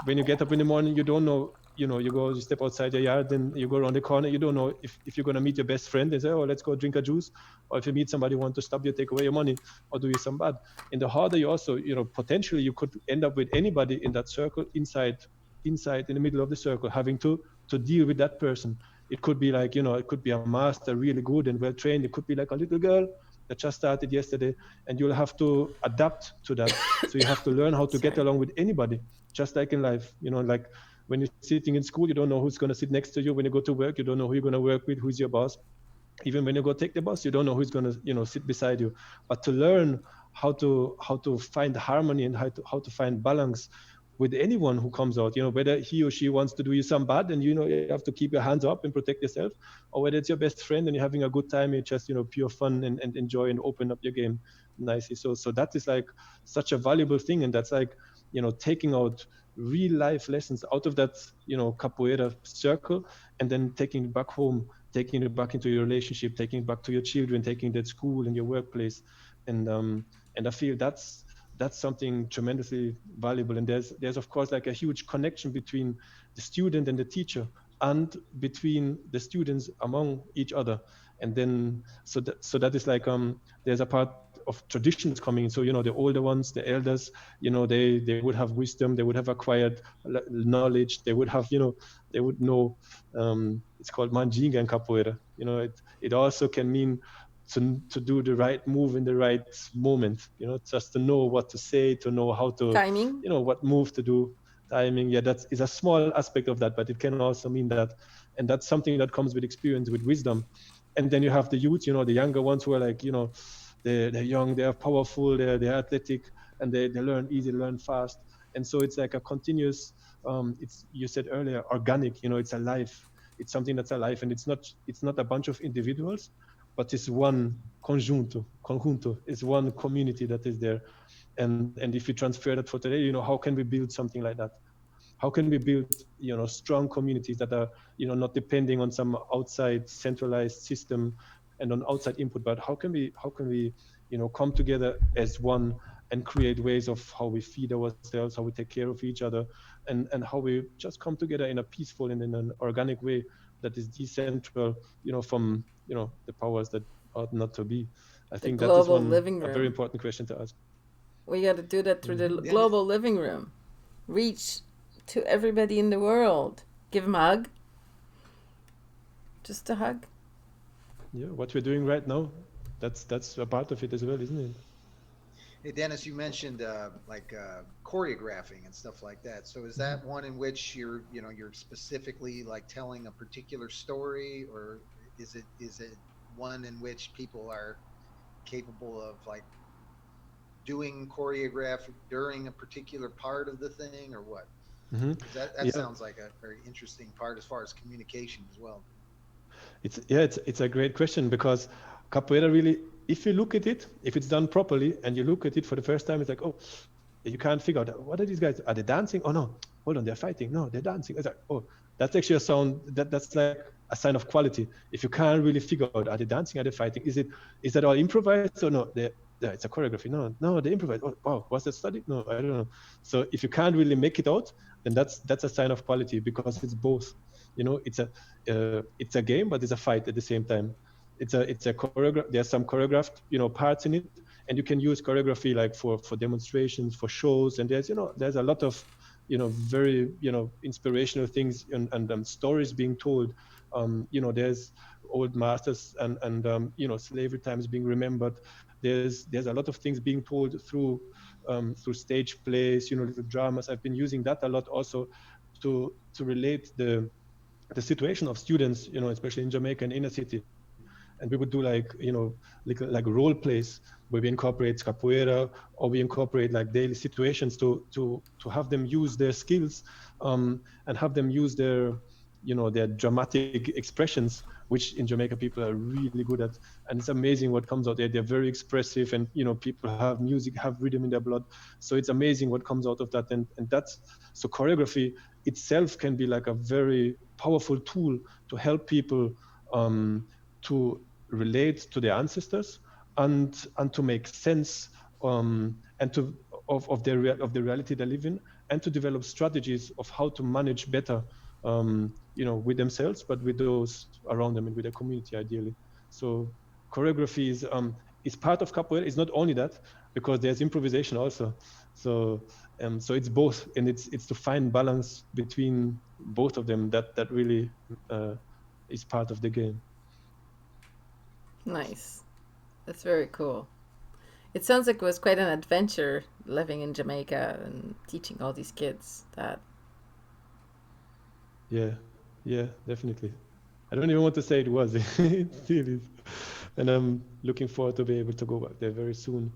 when you get up in the morning, you don't know, you step outside your yard, then you go around the corner, you don't know if you're going to meet your best friend and say, oh, let's go drink a juice, or if you meet somebody who want to stop you, take away your money, or do you some bad. And the harder you also, potentially you could end up with anybody in that circle, inside in the middle of the circle, having to deal with that person. It could be like, it could be a master, really good and well trained. It could be like a little girl that just started yesterday, and you'll have to adapt to that. So you have to learn how to get Sorry. along with anybody, just like in life. Like when you're sitting in school, you don't know who's going to sit next to you. When you go to work, you don't know who you're going to work with, who's your boss. Even when you go take the bus, you don't know who's going to sit beside you. But to learn how to find harmony, and how to find balance with anyone who comes out, whether he or she wants to do you some bad, and you have to keep your hands up and protect yourself, or whether it's your best friend and you're having a good time, it's just pure fun, and enjoy and open up your game nicely. So that is like such a valuable thing, and that's like taking out real life lessons out of that, capoeira circle, and then taking it back home, taking it back into your relationship, taking it back to your children, taking it at school and your workplace. And I feel that's something tremendously valuable. And there's of course like a huge connection between the student and the teacher, and between the students among each other. And then so that is like there's a part of traditions coming. So the older ones, the elders, they would have wisdom, they would have acquired knowledge, they would have, they would know, it's called manjinga and capoeira. It also can mean to do the right move in the right moment, just to know what to say, to know how to, Timing. what move to do, timing. Yeah, that is a small aspect of that, but it can also mean that. And that's something that comes with experience, with wisdom. And then you have the youth, the younger ones who are like, they're young, they're powerful, they're athletic, and they learn easy, learn fast. And so it's like a continuous, it's, you said earlier, organic, it's alive. It's something that's alive, and it's not a bunch of individuals, but it's one conjunto, it's one community that is there. And if you transfer that for today, how can we build something like that? How can we build, strong communities that are, not depending on some outside centralized system and on outside input, but how can we come together as one and create ways of how we feed ourselves, how we take care of each other, and how we just come together in a peaceful and in an organic way that is decentral, from, the powers that ought not to be. I The think that is global living a very room. important question to ask. We got to do that through the Mhm. global living room. Reach to everybody in the world. Give them a hug. Just a hug. Yeah, what we're doing right now, that's a part of it as well, isn't it? Hey, Dennis, you mentioned choreographing and stuff like that. So is that one in which you're specifically like telling a particular story, or is it one in which people are capable of like doing choreography during a particular part of the thing, or what? Hmm. Because that Yeah, sounds like a very interesting part as far as communication as well. it's a great question, because capoeira really, if you look at it, if it's done properly and you look at it for the first time, it's like, oh, you can't figure out, what are these guys? Are they dancing? Oh no, hold on, they're fighting. No, they're dancing. It's like, oh, that's actually a sound that's like a sign of quality. If you can't really figure out, are they dancing? Are they fighting? Is that all improvised or no? Yeah, it's a choreography. No, they improvise. Oh, wow, was that studied? No, I don't know. So if you can't really make it out, then that's a sign of quality, because it's both. It's a game, but it's a fight at the same time. It's a choreograph. There's some choreographed, parts in it, and you can use choreography like for demonstrations, for shows, and there's a lot of, very, inspirational things, and stories being told. There's old masters, and slavery times being remembered. There's a lot of things being told through stage plays, little dramas. I've been using that a lot also to relate the situation of students, especially in Jamaica and inner city. And we would do like role plays where we incorporate capoeira, or we incorporate like daily situations to have them use their skills, and have them use their dramatic expressions, which in Jamaica people are really good at. And it's amazing what comes out there. They're very expressive, and people have music, have rhythm in their blood. So it's amazing what comes out of that. And that's, so choreography itself can be like a very powerful tool to help people, to relate to their ancestors, and to make sense, and of the reality they live in, and to develop strategies of how to manage better, with themselves, but with those around them and with their community ideally. So choreography is part of capoeira. It's not only that, because there's improvisation also. So it's both, and it's to find balance between both of them that really is part of the game. Nice. That's very cool. It sounds like it was quite an adventure living in Jamaica and teaching all these kids that. Yeah, definitely. I don't even want to say it was. It still is. And I'm looking forward to be able to go back there very soon.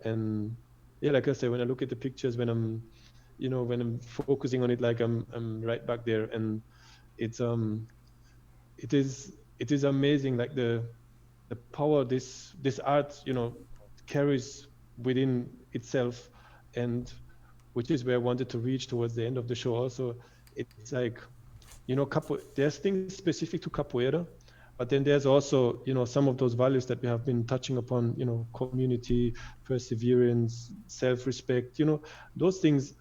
And yeah, like I said, when I look at the pictures, when I'm focusing on it, like I'm right back there. And it's it is amazing, like the power this art, carries within itself. And which is where I wanted to reach towards the end of the show. Also, it's like, there's things specific to capoeira, but then there's also, some of those values that we have been touching upon, community, perseverance, self-respect, those things,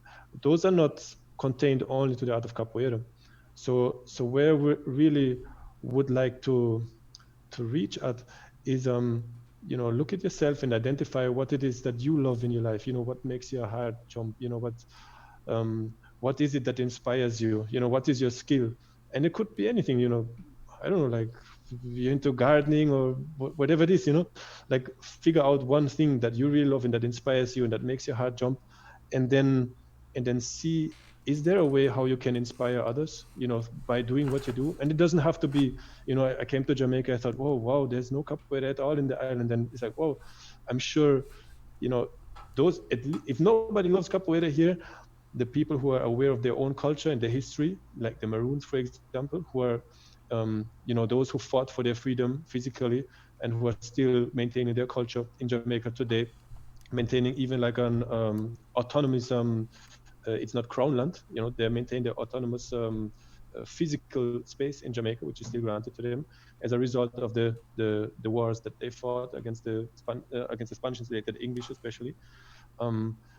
those are not contained only to the art of capoeira. So where we really would like to reach at is, look at yourself and identify what it is that you love in your life. What makes your heart jump? What is it that inspires you? What is your skill? And it could be anything. I don't know, like you're into gardening or whatever it is. Like figure out one thing that you really love and that inspires you and that makes your heart jump, and then see, is there a way how you can inspire others, by doing what you do? And it doesn't have to be, I came to Jamaica, I thought, whoa, wow, there's no capoeira at all in the island. And it's like, whoa, I'm sure, if nobody loves capoeira here, the people who are aware of their own culture and their history, like the Maroons, for example, who are, those who fought for their freedom physically and who are still maintaining their culture in Jamaica today, maintaining even like an autonomous, it's not crown land, they maintain their autonomous physical space in Jamaica, which is still granted to them as a result of the wars that they fought against the Spanish, the English especially.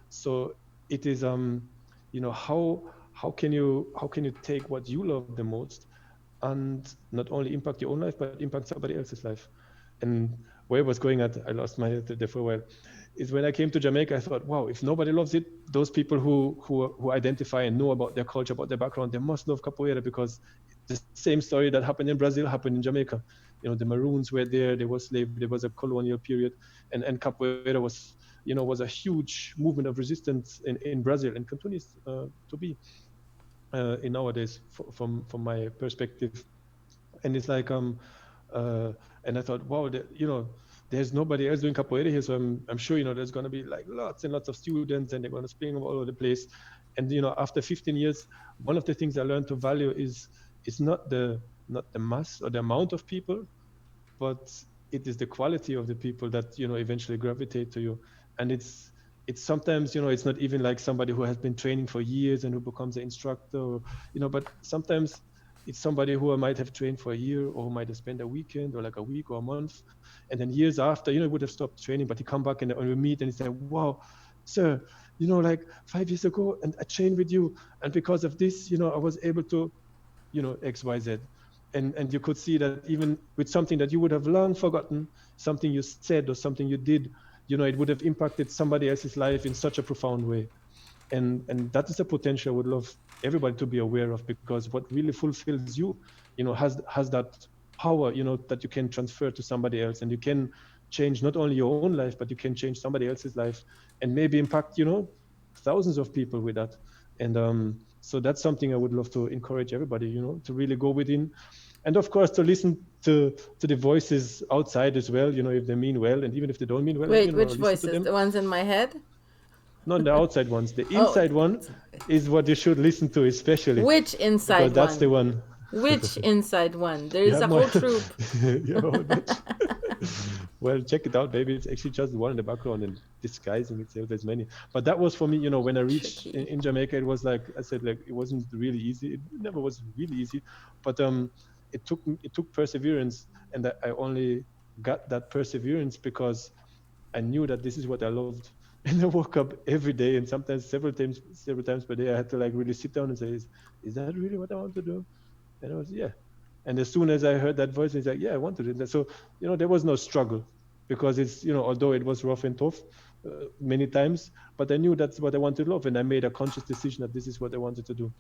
So it is, how can you take what you love the most and not only impact your own life but impact somebody else's life? And where I was going at, I lost my head there for a while, is when I came to Jamaica, I thought, wow, if nobody loves it, those people who identify and know about their culture, about their background, they must love capoeira, because the same story that happened in Brazil happened in Jamaica. The Maroons were there were slaves, there was a colonial period, and capoeira was, was a huge movement of resistance in Brazil, and continues to be in nowadays from my perspective. And it's like, and I thought, wow, there's nobody else doing capoeira here, so I'm sure, there's going to be like lots and lots of students, and they're going to spring all over the place. And after 15 years, one of the things I learned to value is not the mass or the amount of people, but it is the quality of the people that eventually gravitate to you. And it's sometimes, it's not even like somebody who has been training for years and who becomes an instructor, but sometimes it's somebody who might have trained for a year, or who might have spent a weekend or like a week or a month, and then years after, would have stopped training, but he come back and we meet and he said, wow, sir, like 5 years ago, and I trained with you, and because of this, I was able to, X, Y, Z. And you could see that even with something that you would have long forgotten, something you said or something you did, it would have impacted somebody else's life in such a profound way. And that is a potential I would love everybody to be aware of, because what really fulfills you, has that power, that you can transfer to somebody else, and you can change not only your own life, but you can change somebody else's life, and maybe impact, thousands of people with that. And so that's something I would love to encourage everybody, to really go within, and of course to listen to the voices outside as well, if they mean well, and even if they don't mean well. Wait, which voices? The ones in my head? Not the outside ones. The inside one is what you should listen to, especially. Which inside one? That's the one. Which inside one? There is a whole troop. Well, check it out, baby. It's actually just one in the background and disguising itself. There's many. But that was for me, when I reached in Jamaica, it was like I said, like it wasn't really easy. It never was really easy, but it took perseverance, and I only got that perseverance because I knew that this is what I loved. And I woke up every day, and sometimes several times per day, I had to like really sit down and say, is that really what I want to do? And I was, yeah. And as soon as I heard that voice, it's like, yeah, I want to do that. So, there was no struggle, because it's, although it was rough and tough many times, but I knew that's what I wanted to love. And I made a conscious decision that this is what I wanted to do.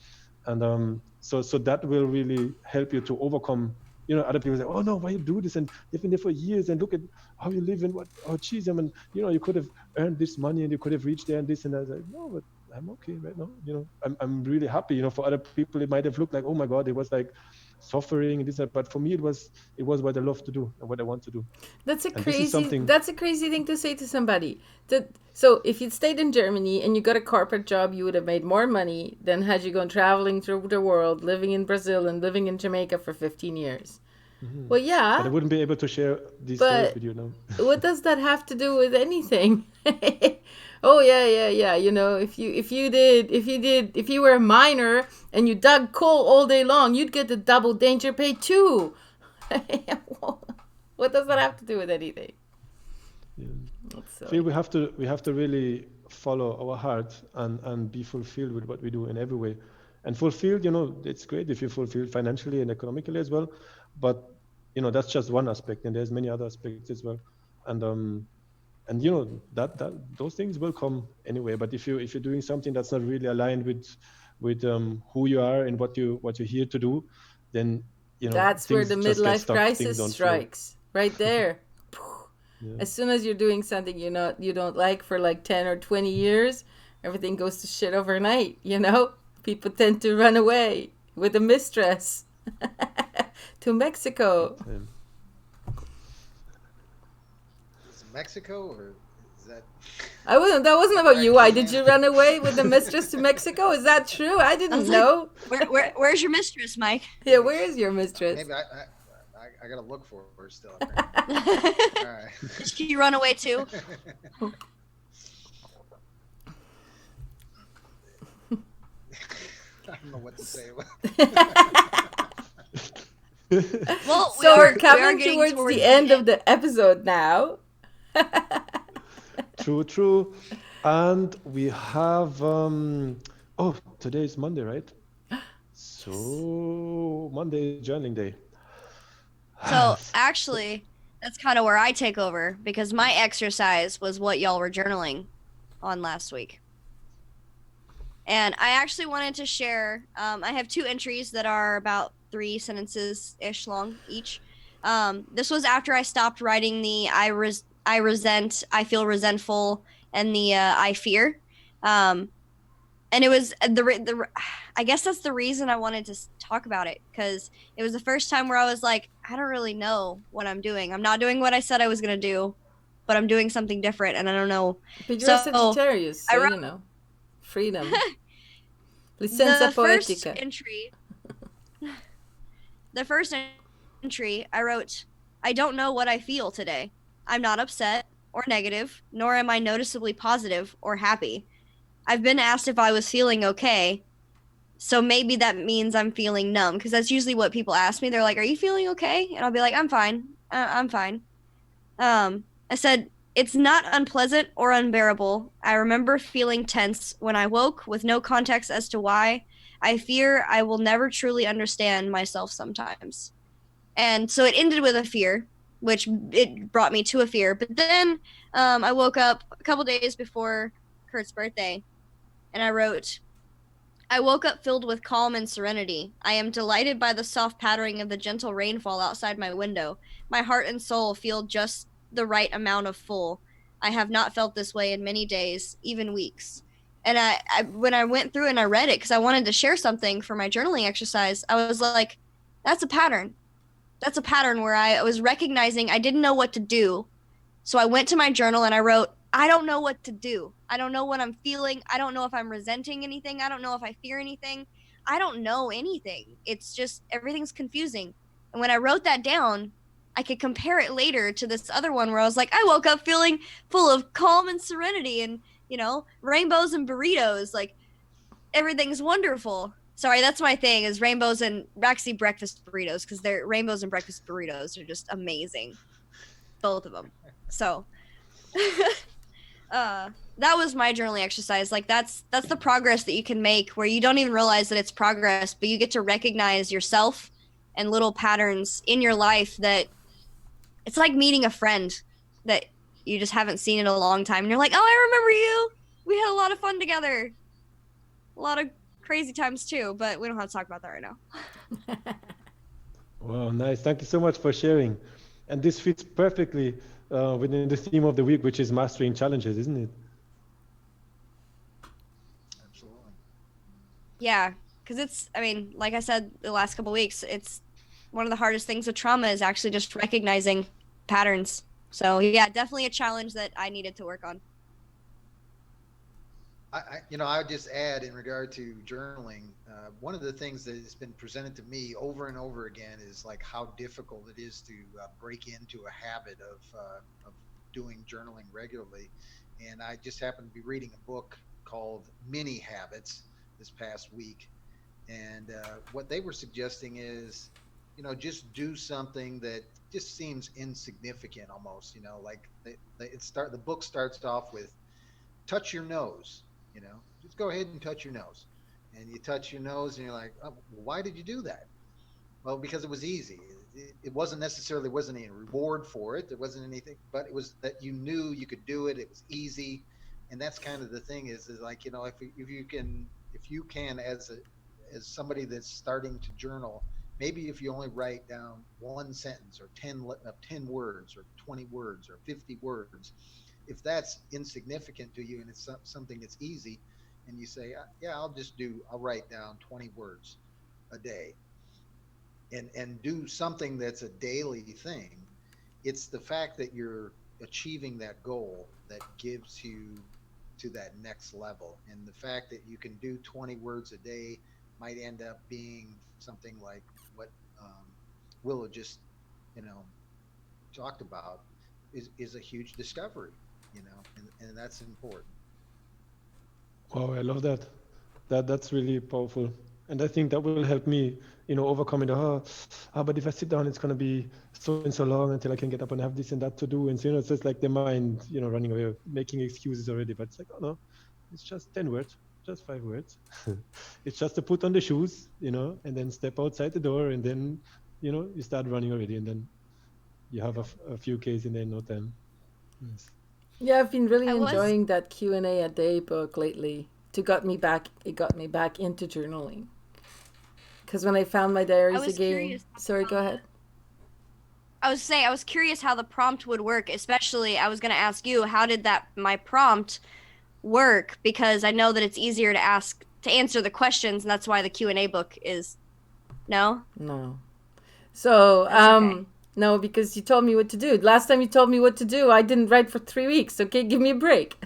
And so that will really help you to overcome, other people say, oh no, why you do this? And you've been there for years, and look at how you live, and geez, I mean, you could have earned this money and you could have reached there and this. And I was like, no, but I'm okay right now. I'm really happy. For other people, it might have looked like, oh my God, it was like suffering and this, but for me, it was what I love to do and what I want to do. That's a crazy thing to say to somebody. So if you'd stayed in Germany and you got a corporate job, you would have made more money than had you gone traveling through the world, living in Brazil and living in Jamaica for 15 years. Mhm. Well, But I yeah, wouldn't be able to share these stories but with you now. what does that have to do with anything? Oh yeah, yeah, yeah. You know, if you were a miner and you dug coal all day long, you'd get the double danger pay too. What does that have to do with anything? Yeah. That's Feel silly. we have to really follow our heart and be fulfilled with what we do in every way. And fulfilled, it's great if you're fulfilled financially and economically as well. But that's just one aspect, and there's many other aspects as well. And that those things will come anyway. But if you're doing something that's not really aligned with who you are and what you're here to do, then That's where the things just get midlife stuck. Things crisis don't flow. strikes. Right there. Yeah. As soon as you're doing something you don't like for like 10 or 20 years, everything goes to shit overnight, you know? People tend to run away with a mistress to Mexico. Same. Is it Mexico or is that That wasn't about you. Why did Pakistan? you run away with the mistress to Mexico? Is that true? I I didn't was like, know. where's your mistress, Mike? Yeah, where is your mistress? Maybe I gotta look for her still. Apparently. All right. Did she run away too? I don't know what to say. Well, So we're we are coming getting towards the end of the episode now. True. And we have today is Monday, right? So Monday is journaling day. So actually, that's kind of where I take over because my exercise was what y'all were journaling on last week. And I actually wanted to share, I have 2 entries that are about 3 sentences-ish long each. This was after I stopped writing the I resent, I feel resentful, and the I fear. And it was I guess that's the reason I wanted to talk about it, because it was the first time where I was like, I don't really know what I'm doing. I'm not doing what I said I was going to do, but I'm doing something different, and I don't know. But you're a So, Sagittarius, I so wrote- you know. Freedom. Licenza the first poetica. entry the first entry I wrote, I don't know what I feel today. I'm not upset or negative, nor am I noticeably positive or happy. I've been asked if I was feeling okay, so maybe that means I'm feeling numb, because that's usually what people ask me. They're like, are you feeling okay? And I'll be like, I'm fine. I'm fine. I said, it's not unpleasant or unbearable. I remember feeling tense when I woke with no context as to why. I fear I will never truly understand myself sometimes. And so it ended with a fear, which it brought me to a fear. But then I woke up a couple days before Kurt's birthday, and I wrote, I woke up filled with calm and serenity. I am delighted by the soft pattering of the gentle rainfall outside my window. My heart and soul feel just the right amount of full. I have not felt this way in many days, even weeks. And I when I went through and I read it because I wanted to share something for my journaling exercise, I was like, that's a pattern. That's a pattern where I was recognizing I didn't know what to do. So I went to my journal and I wrote, I don't know what to do. I don't know what I'm feeling. I don't know if I'm resenting anything. I don't know if I fear anything. I don't know anything. It's just everything's confusing. And when I wrote that down, I could compare it later to this other one where I was like, I woke up feeling full of calm and serenity and, rainbows and burritos. Like, everything's wonderful. Sorry, that's my thing is rainbows and actually breakfast burritos, because they're rainbows and breakfast burritos are just amazing. Both of them. So that was my journaling exercise. Like that's the progress that you can make where you don't even realize that it's progress, but you get to recognize yourself and little patterns in your life that it's like meeting a friend that you just haven't seen in a long time. And you're like, oh, I remember you. We had a lot of fun together. A lot of crazy times too, but we don't have to talk about that right now. Wow, nice. Thank you so much for sharing. And this fits perfectly within the theme of the week, which is mastering challenges, isn't it? Absolutely. Yeah, because like I said, the last couple weeks, it's one of the hardest things with trauma is actually just recognizing patterns. So yeah, definitely a challenge that I needed to work on. I would just add in regard to journaling, one of the things that has been presented to me over and over again is like how difficult it is to break into a habit of doing journaling regularly. And I just happened to be reading a book called Mini Habits this past week, and what they were suggesting is, just do something that just seems insignificant almost. Like the book starts off with touch your nose. Just go ahead and touch your nose, and you touch your nose, and you're like, oh, why did you do that? Well, because it was easy. It wasn't necessarily wasn't any reward for it. There wasn't anything, but it was that you knew you could do it. It was easy, and that's kind of the thing is like if you can as somebody that's starting to journal, maybe if you only write down one sentence or 10 words or 20 words or 50 words, if that's insignificant to you and it's something that's easy, and you say, yeah, I'll write down 20 words a day, and do something that's a daily thing. It's the fact that you're achieving that goal that gives you to that next level. And the fact that you can do 20 words a day might end up being something like what Willow just, you know, talked about is a huge discovery, and that's important. Wow, I love that. That's really powerful. And I think that will help me, overcoming but if I sit down, it's gonna be so and so long until I can get up and have this and that to do. And so, it's just like the mind, running away, making excuses already. But it's like, oh no, it's just 10 words, just 5 words. It's just to put on the shoes, and then step outside the door, and then, you start running already, and then you have a few Ks in there in no time. Yes. Yeah, I've been really I was enjoying that Q&A a day book lately. It got me back into journaling. Because when I found my I diaries was again, curious. sorry, go ahead. I was saying I was curious how the prompt would work, especially I was going to ask you how did that my prompt work, because I know that it's easier to answer the questions, and that's why the Q&A book is no. No. So, That's okay. no, because you told me what to do. Last time you told me what to do, I didn't write for 3 weeks. Okay, give me a break.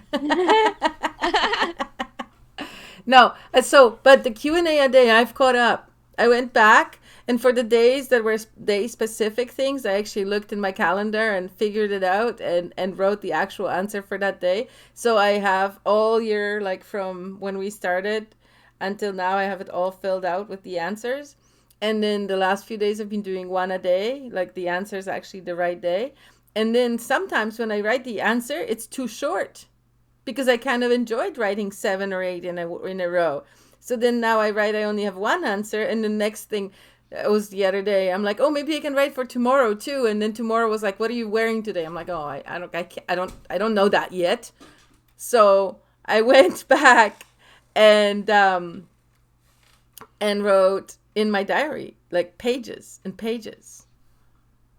No, but the Q&A a day, I've caught up. I went back, and for the days that were day specific things, I actually looked in my calendar and figured it out and wrote the actual answer for that day. So I have all year, like from when we started until now, I have it all filled out with the answers. And then the last few days I've been doing one a day, like the answer is actually the right day. And then sometimes when I write the answer, it's too short because I kind of enjoyed writing 7 or 8 in a row. So then now I only have one answer, and the next thing was the other day. I'm like, oh, maybe I can write for tomorrow too. And then tomorrow was like, what are you wearing today? I'm like, oh, I don't know that yet. So I went back and wrote in my diary like pages and pages.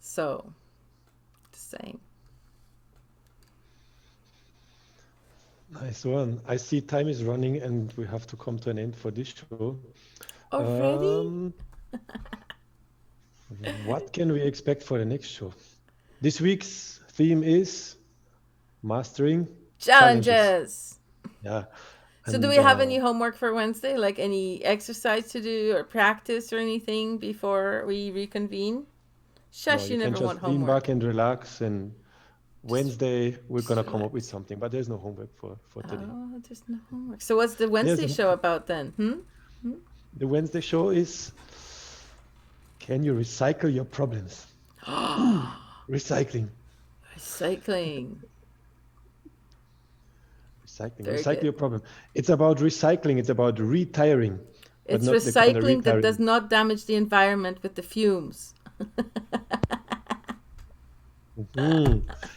So, just saying. Nice one. I see time is running and we have to come to an end for this show. Already? What can we expect for the next show? This week's theme is mastering challenges. Challenges. Yeah. So do we have any homework for Wednesday? Like any exercise to do or practice or anything before we reconvene? Shush, you can never want just lean homework. back and relax, and Wednesday we're gonna come up with something, but there's no homework for today. Oh, there's no homework. So what's the Wednesday show about then? The Wednesday show is, can you recycle your problems? Recycling. Recycling. Very Recycle good. your problem. It's about recycling. It's about retiring. But It's not the kind of recycling that retiring. does not damage the environment with the fumes.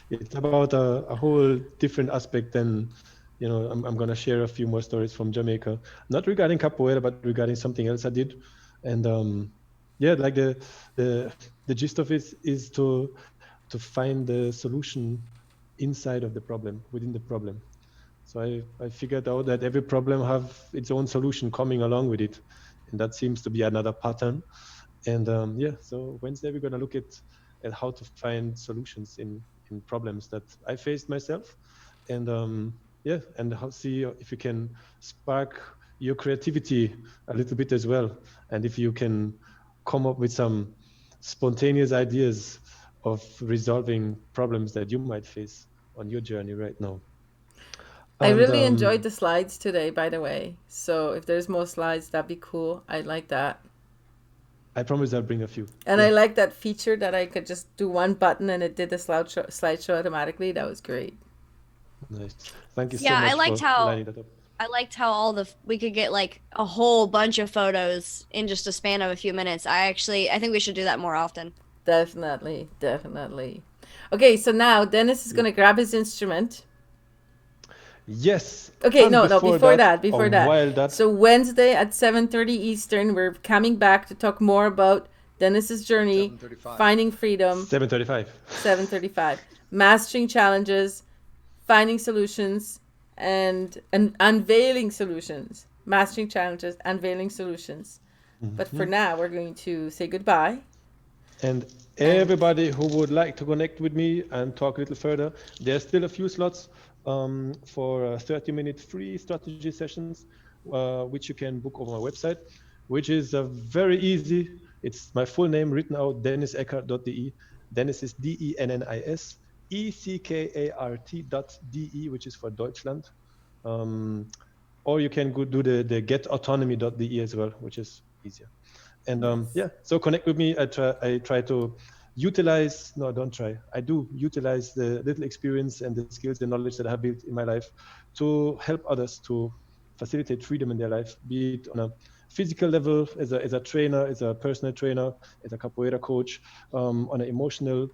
It's about a whole different aspect than, I'm going to share a few more stories from Jamaica, not regarding capoeira, but regarding something else I did. And like the gist of it is to find the solution inside of the problem, within the problem. So I figured out that every problem have its own solution coming along with it. And that seems to be another pattern. And so Wednesday we're going to look at how to find solutions in problems that I faced myself. And yeah, and see if you can spark your creativity a little bit as well, and if you can come up with some spontaneous ideas of resolving problems that you might face on your journey right now. I And really enjoyed the slides today, by the way. So if there's more slides, that'd be cool. I like that. I promise I'll bring a few. And I like that feature that I could just do one button and it did the slideshow automatically. That was great. Nice. Thank you so Yeah, much I liked for how lining that up. I liked how we could get like a whole bunch of photos in just a span of a few minutes. I think we should do that more often. Definitely. Okay, so now Dennis is going to grab his instrument. Yes. Okay, and before that. while that, So Wednesday at 7:30 Eastern, we're coming back to talk more about Dennis's journey, 7:35. finding freedom. 7:35. 7:35. Mastering challenges, finding solutions, and unveiling solutions. Mastering challenges, unveiling solutions. But for now, we're going to say goodbye. And everybody who would like to connect with me and talk a little further, there's still a few slots for 30-minute free strategy sessions, which you can book over my website, which is very easy. It's my full name written out, denniseckart.de. Dennis is DENNIS, ECKART.de, which is for Deutschland. Or you can go do the getautonomy.de as well, which is easier. And yeah, so connect with me. I try to utilize, no, don't try. I do utilize the little experience and the skills and knowledge that I have built in my life to help others to facilitate freedom in their life, be it on a physical level, as a trainer, as a personal trainer, as a capoeira coach, on an emotional,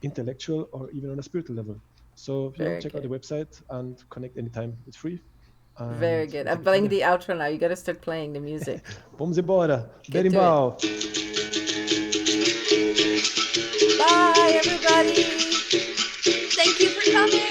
intellectual, or even on a spiritual level. So yeah, check out the website and connect anytime. It's free. Very good. I'm playing the outro now. You got to start playing the music. Vamos embora. Get to Berimbau. Bye, everybody. Thank you for coming.